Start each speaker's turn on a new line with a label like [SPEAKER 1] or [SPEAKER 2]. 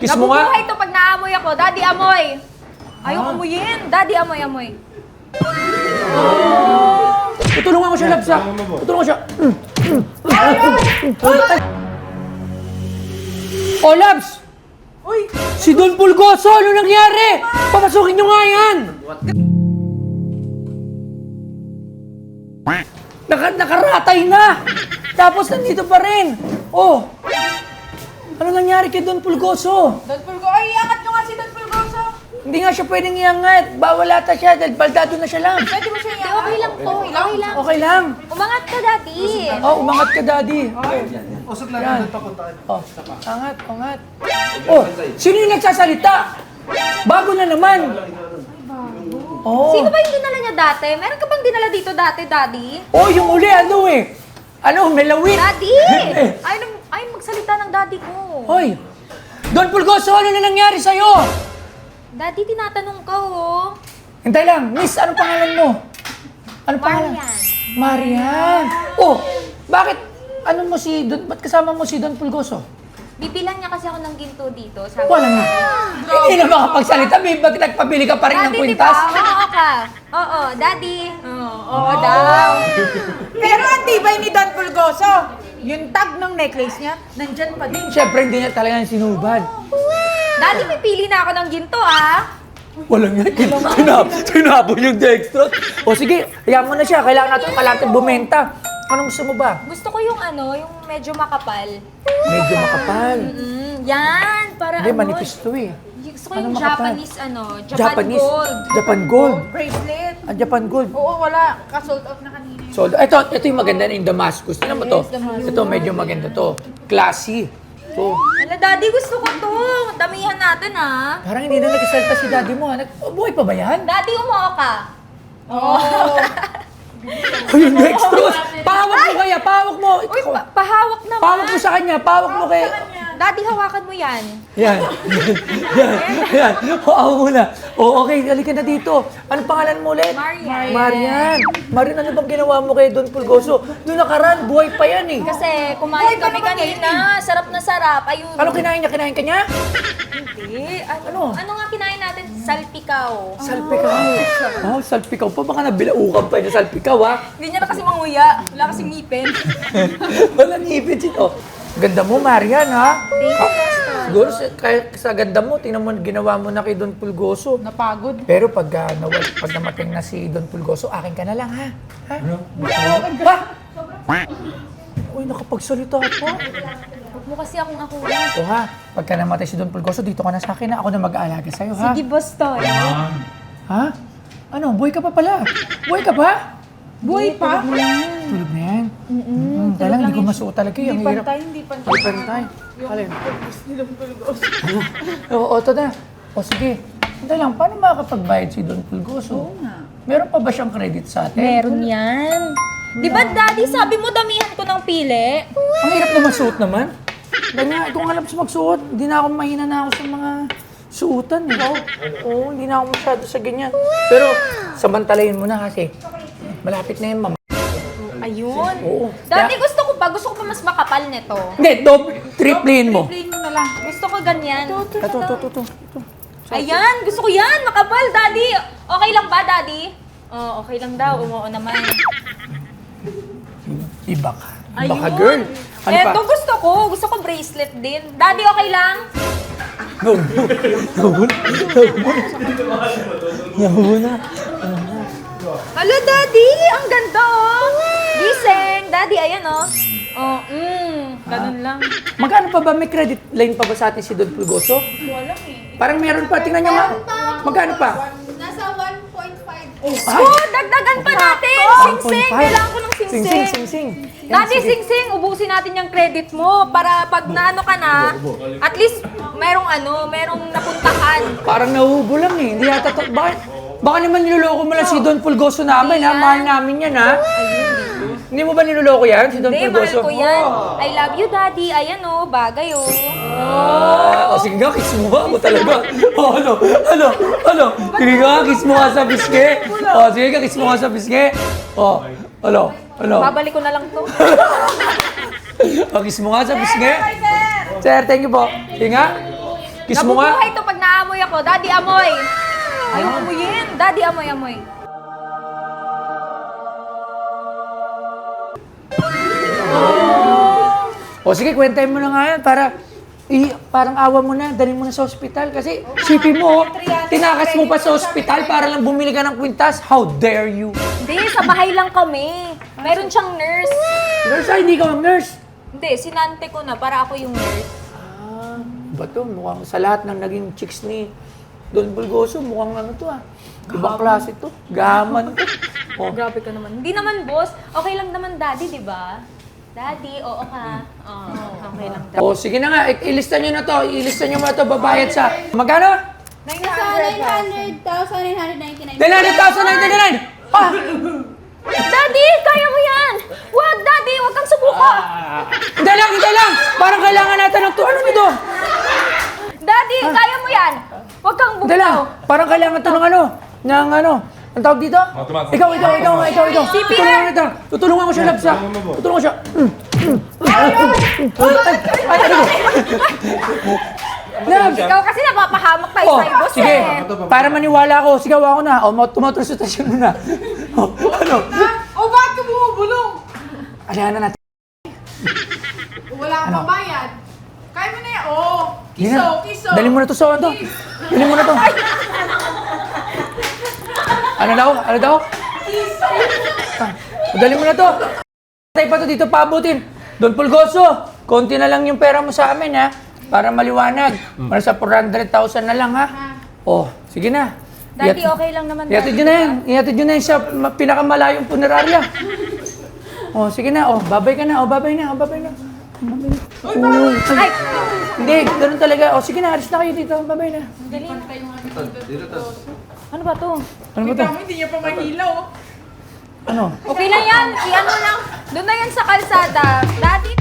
[SPEAKER 1] Kiss mo nga.
[SPEAKER 2] Nabubuhay to pag naamoy ako. Daddy, amoy. Ayaw amuyin. Daddy, amoy, amoy.
[SPEAKER 1] Tutulungan ko siya, Labs, ha? Tutulungan ko siya. Oh, Labs!
[SPEAKER 3] Uy!
[SPEAKER 1] Si Don Pulgoso, ano nangyari? Papasukin nyo nga yan! Nakaratay na! Tapos nandito pa rin! Oh! Ano nangyari kay Don Pulgoso?
[SPEAKER 3] Don Pulgoso! Ay, iangat nyo nga si Don Pulgoso!
[SPEAKER 1] Hindi nga siya pwedeng iangat. Bawal ata siya dahil baldado na siya lang.
[SPEAKER 3] Pwede mo siya
[SPEAKER 2] Hindi,
[SPEAKER 3] iangat?
[SPEAKER 2] okay lang to. Okay lang.
[SPEAKER 1] Okay lang.
[SPEAKER 2] Umangat ka, Daddy.
[SPEAKER 1] Oh, umangat ka, Daddy.
[SPEAKER 4] Usok lang
[SPEAKER 1] Yan.
[SPEAKER 4] yung papuntaan.
[SPEAKER 1] Oh, angat, angat. Oh, sino yung nagsasalita? Bago na naman. Oh.
[SPEAKER 2] Sino ba yung dinala niya dati? Meron ka bang dinala dito dati, Daddy?
[SPEAKER 1] Oh, yung uli, ano eh? Ano, melawit.
[SPEAKER 2] Daddy! Ayaw magsalita ng daddy ko.
[SPEAKER 1] Hoy, Don Pulgoso, ano na nangyari sa'yo?
[SPEAKER 2] Daddy, tinatanong ka, oh.
[SPEAKER 1] Hintay lang, Miss, anong pangalan mo? Anong pangalan?
[SPEAKER 2] Marian.
[SPEAKER 1] Marian. Oh, bakit? Ano mo si Don, ba't kasama mo si Don Pulgoso?
[SPEAKER 2] Bibilang niya kasi ako ng ginto dito. Sabi
[SPEAKER 1] Wala nga. Hindi na makapagsalita, may ba't nagpabili ka pa rin ng
[SPEAKER 2] Daddy,
[SPEAKER 1] kwintas?
[SPEAKER 2] diba? Oo ka. Oo, Daddy. Oo daw.
[SPEAKER 3] Pero ang tibay ni Don Pulgoso, yung tag ng necklace niya, nandyan pa din.
[SPEAKER 1] Siyempre, hindi niya talaga sinubad.
[SPEAKER 2] Daddy, pipili na ako ng ginto, ah.
[SPEAKER 1] Walang nga, tinapon yung dextrose. O sige, hayaan mo na siya. Kailangan natin kalate bumenta. Anong gusto mo ba?
[SPEAKER 2] Gusto ko yung yung medyo makapal.
[SPEAKER 1] Medyo makapal.
[SPEAKER 2] Yan, para
[SPEAKER 1] Hindi, manipis to eh.
[SPEAKER 2] Gusto ko
[SPEAKER 1] Ano
[SPEAKER 2] yung
[SPEAKER 1] makapal?
[SPEAKER 2] Japan gold.
[SPEAKER 1] Japan gold.
[SPEAKER 3] Bracelet.
[SPEAKER 1] Ang Japan gold.
[SPEAKER 3] Oo, wala. Ka-sold out na kanina.
[SPEAKER 1] So, ito yung maganda na yung Damascus. Tignan mo to. Ito, medyo maganda to. Classy. So,
[SPEAKER 2] Hala, Daddy, gusto ko to. Damihan natin, ah.
[SPEAKER 1] parang hindi na nagsalta si daddy mo. Buhay pa ba yan?
[SPEAKER 2] Daddy, umuo ka. Oo.
[SPEAKER 1] Ay, yung dextrose! Pahawak mo kaya, pahawak mo!
[SPEAKER 2] Uy, pahawak naman.
[SPEAKER 1] Pahawak mo sa kanya, pahawak mo kaya.
[SPEAKER 2] Daddy, hawakan mo yan.
[SPEAKER 1] Yan. Yan. O, ako muna. O, okay, halika na dito. Anong pangalan mo ulit?
[SPEAKER 2] Marian.
[SPEAKER 1] Marian. Marian, ano bang ginawa mo kay Don Pulgoso? Doon nakaraan, buhay pa yan eh.
[SPEAKER 2] Kasi kumain kami kanina. Sarap na sarap. Ayun.
[SPEAKER 1] Ano kinain niya? Kinain ka niya?
[SPEAKER 2] Hindi.
[SPEAKER 1] Ano?
[SPEAKER 2] Ano nga kinain natin? Salpikaw.
[SPEAKER 1] Salpikaw. Oh, salpikaw pa. Baka nabilaukan pa niya salpikaw, ha?
[SPEAKER 2] Hindi niya na kasi manguya. Wala kasing ngipin.
[SPEAKER 1] Walang ngipin ito. Ganda mo, Marian, ha?
[SPEAKER 2] Thank you, Pastor.
[SPEAKER 1] Siguro sa ganda mo, tingnan mo, ginawa mo na kay Don Pulgoso.
[SPEAKER 3] Napagod.
[SPEAKER 1] Pero pag namating na si Don Pulgoso, akin ka na lang, ha? Ha? Ha? Uy, nakapagsalita pa.
[SPEAKER 2] Huwag mo kasi akong ako.
[SPEAKER 1] O ha, pagka namatay si Don Pulgoso, dito ka na sa akin, ha? Ako na mag-aalaga sa'yo, ha?
[SPEAKER 2] Sige, Pastor.
[SPEAKER 1] Ha? Ano? Buhay ka pa pala? Buhay ka pa?
[SPEAKER 3] Buhay pa?
[SPEAKER 1] Tulog na yan? Kailangan hindi ko masuot talaga. Ang
[SPEAKER 3] Hindi
[SPEAKER 1] hirap.
[SPEAKER 3] pantay, hindi pantay.
[SPEAKER 1] Hindi pantay. Alin?
[SPEAKER 3] Ni Don Pulgoso.
[SPEAKER 1] Oo, ito na. O sige. Hindi lang, paano makakapagbayad si Don Pulgoso?
[SPEAKER 3] Oo nga.
[SPEAKER 1] Meron pa ba siyang credit sa atin?
[SPEAKER 2] Meron yan. Di ba, Daddy, sabi mo damihan ko ng pili?
[SPEAKER 1] Ang hirap na masuot naman. Ganyan, ikaw nga lang sa magsuot. Hindi na ako mahina na ako sa mga suotan. Eh. Oo, hindi na ako masyado sa ganyan. Pero, samantalayin mo na kasi malapit na yung mama.
[SPEAKER 2] Ayun.
[SPEAKER 1] Oo.
[SPEAKER 2] Daddy, gusto ko pa mas makapal nito.
[SPEAKER 1] Hindi, triplein mo.
[SPEAKER 3] Plain mo na lang.
[SPEAKER 2] Gusto ko ganyan.
[SPEAKER 1] Ito.
[SPEAKER 2] Ayan, gusto ko yan. Makapal, Daddy. Okay lang ba, Daddy? Oo, okay lang daw. Umuo naman.
[SPEAKER 1] Iba ka. Iba
[SPEAKER 2] Ayun.
[SPEAKER 1] ka, girl. Ano pa?
[SPEAKER 2] Eto, gusto ko. Gusto ko bracelet din. Daddy, okay lang?
[SPEAKER 1] Nahuna.
[SPEAKER 2] Hala, Daddy! Ang ganda, oh! Gising! Daddy, ayan, oh. Oh, ganun lang.
[SPEAKER 1] Magkano pa ba? May credit line pa ba sa atin si Don Pulgoso?
[SPEAKER 3] Wala eh.
[SPEAKER 1] Parang meron pa. Tingnan niyo nga. Magkano pa?
[SPEAKER 5] Nasa 1.5.
[SPEAKER 1] Ay!
[SPEAKER 2] Oh, dagdagan pa natin! Sing-sing!
[SPEAKER 1] 1.5.
[SPEAKER 2] Kailangan ko ng sing-sing.
[SPEAKER 1] Sing.
[SPEAKER 2] Daddy, sing-sing! Ubusin natin yung credit mo para pag naano ka na, at least merong napuntahan.
[SPEAKER 1] Parang nahubo lang eh. Hindi yata to. Baka naman niloloko mo lang si Don Pulgoso namin, ha? Mahal namin yan, ha? Hindi mo ba niloloko yan, si Don
[SPEAKER 2] Hindi, mahal
[SPEAKER 1] Pulgoso?
[SPEAKER 2] ko yan. I love you, Daddy. Ayan, oh, bagay, oh.
[SPEAKER 1] O sige nga, kiss mo nga ako talaga. O ano? Sige nga, kiss mo nga sa biske. O sige nga, kiss mo nga sa biske. O, ano?
[SPEAKER 2] Babalik ko na lang to.
[SPEAKER 1] O, kiss mo nga sa biske. Sir, thank you po. Sige nga. Kiss mo nga.
[SPEAKER 2] Nabubuhay to pag naamoy ako. Daddy, amoy. Ayaw amoyin. Daddy, amoy, amoy.
[SPEAKER 1] O sige, kwentahin mo na nga yan para parang awa mo na, dalhin mo na sa ospital. Kasi sipin mo, tinakas mo pa sa ospital para lang bumili ka ng kwintas. How dare you?
[SPEAKER 2] Hindi, sa bahay lang kami. Meron siyang nurse.
[SPEAKER 1] Nurse, hindi ka nurse.
[SPEAKER 2] Hindi, sinante ko na para ako yung nurse.
[SPEAKER 1] Bato, mukhang sa lahat ng naging chicks ni Don Bulgoso, mukhang ano to ah. Ibang klase to. Gaman to. Oh.
[SPEAKER 2] Grabe ka naman. Hindi naman, boss. Okay lang naman, daddy, di ba? Daddy, oo ka. Okay lang, daddy.
[SPEAKER 1] O sige na nga, ilista nyo na to. Ilista nyo mo na to, babayad sa... Magkano?
[SPEAKER 5] Nasa 900,999.
[SPEAKER 1] 900,999! Ah!
[SPEAKER 2] Daddy, kaya mo yan! Wag, daddy, wag kang subuka!
[SPEAKER 1] Hintay lang! Parang kailangan natin ng to. Ano nito?
[SPEAKER 2] Daddy, kaya mo yan! Wag kang
[SPEAKER 1] Hintay lang!
[SPEAKER 2] bugtaw!
[SPEAKER 1] Parang kailangan to ng ano? Ng ano? Ang tawag dito? Ikaw.
[SPEAKER 2] CPR.
[SPEAKER 1] Tutulungan ko siya, Labs, ha? Tutulungan ko siya. Labs!
[SPEAKER 2] Ikaw kasi napapahamak tayo
[SPEAKER 1] Oh,
[SPEAKER 2] sa'yo, boss
[SPEAKER 1] sige.
[SPEAKER 2] eh.
[SPEAKER 1] Para maniwala ako, sigaw ako na. O, tumatransportasyon mo na. O, ano?
[SPEAKER 3] O bakit ka bumubulong?
[SPEAKER 1] Alihan na natin.
[SPEAKER 3] Wala kang pambayad. Kaya mo na yan. Oh,
[SPEAKER 1] Hindi na.
[SPEAKER 3] kiso.
[SPEAKER 1] Dali mo na to sa ano. Dali mo na to. Ano daw? Dali mo na to. Tayo pa to dito paabutin. Don Pulgoso, konti na lang yung pera mo sa amin ha. Para maliwanag. Para sa 400,000 na lang ha. Oh, sige na.
[SPEAKER 2] Daddy, okay lang naman,
[SPEAKER 1] Ihatid nyo na yan. Ihatid nyo na yan sa pinakamalayong punerarya. Oh, sige na. Oh, babay ka na. Babay na.
[SPEAKER 2] Ay,
[SPEAKER 1] Hindi, ganun talaga. Oh, sige na. Alis na kayo dito. Babay na.
[SPEAKER 2] ano ba to?
[SPEAKER 1] Ano ba to?
[SPEAKER 3] Ikaw, hindi niya pa mahilaw.
[SPEAKER 1] Ano?
[SPEAKER 2] Okay lang yan. I-ano lang. Doon na yan sa kalsada. Daddy,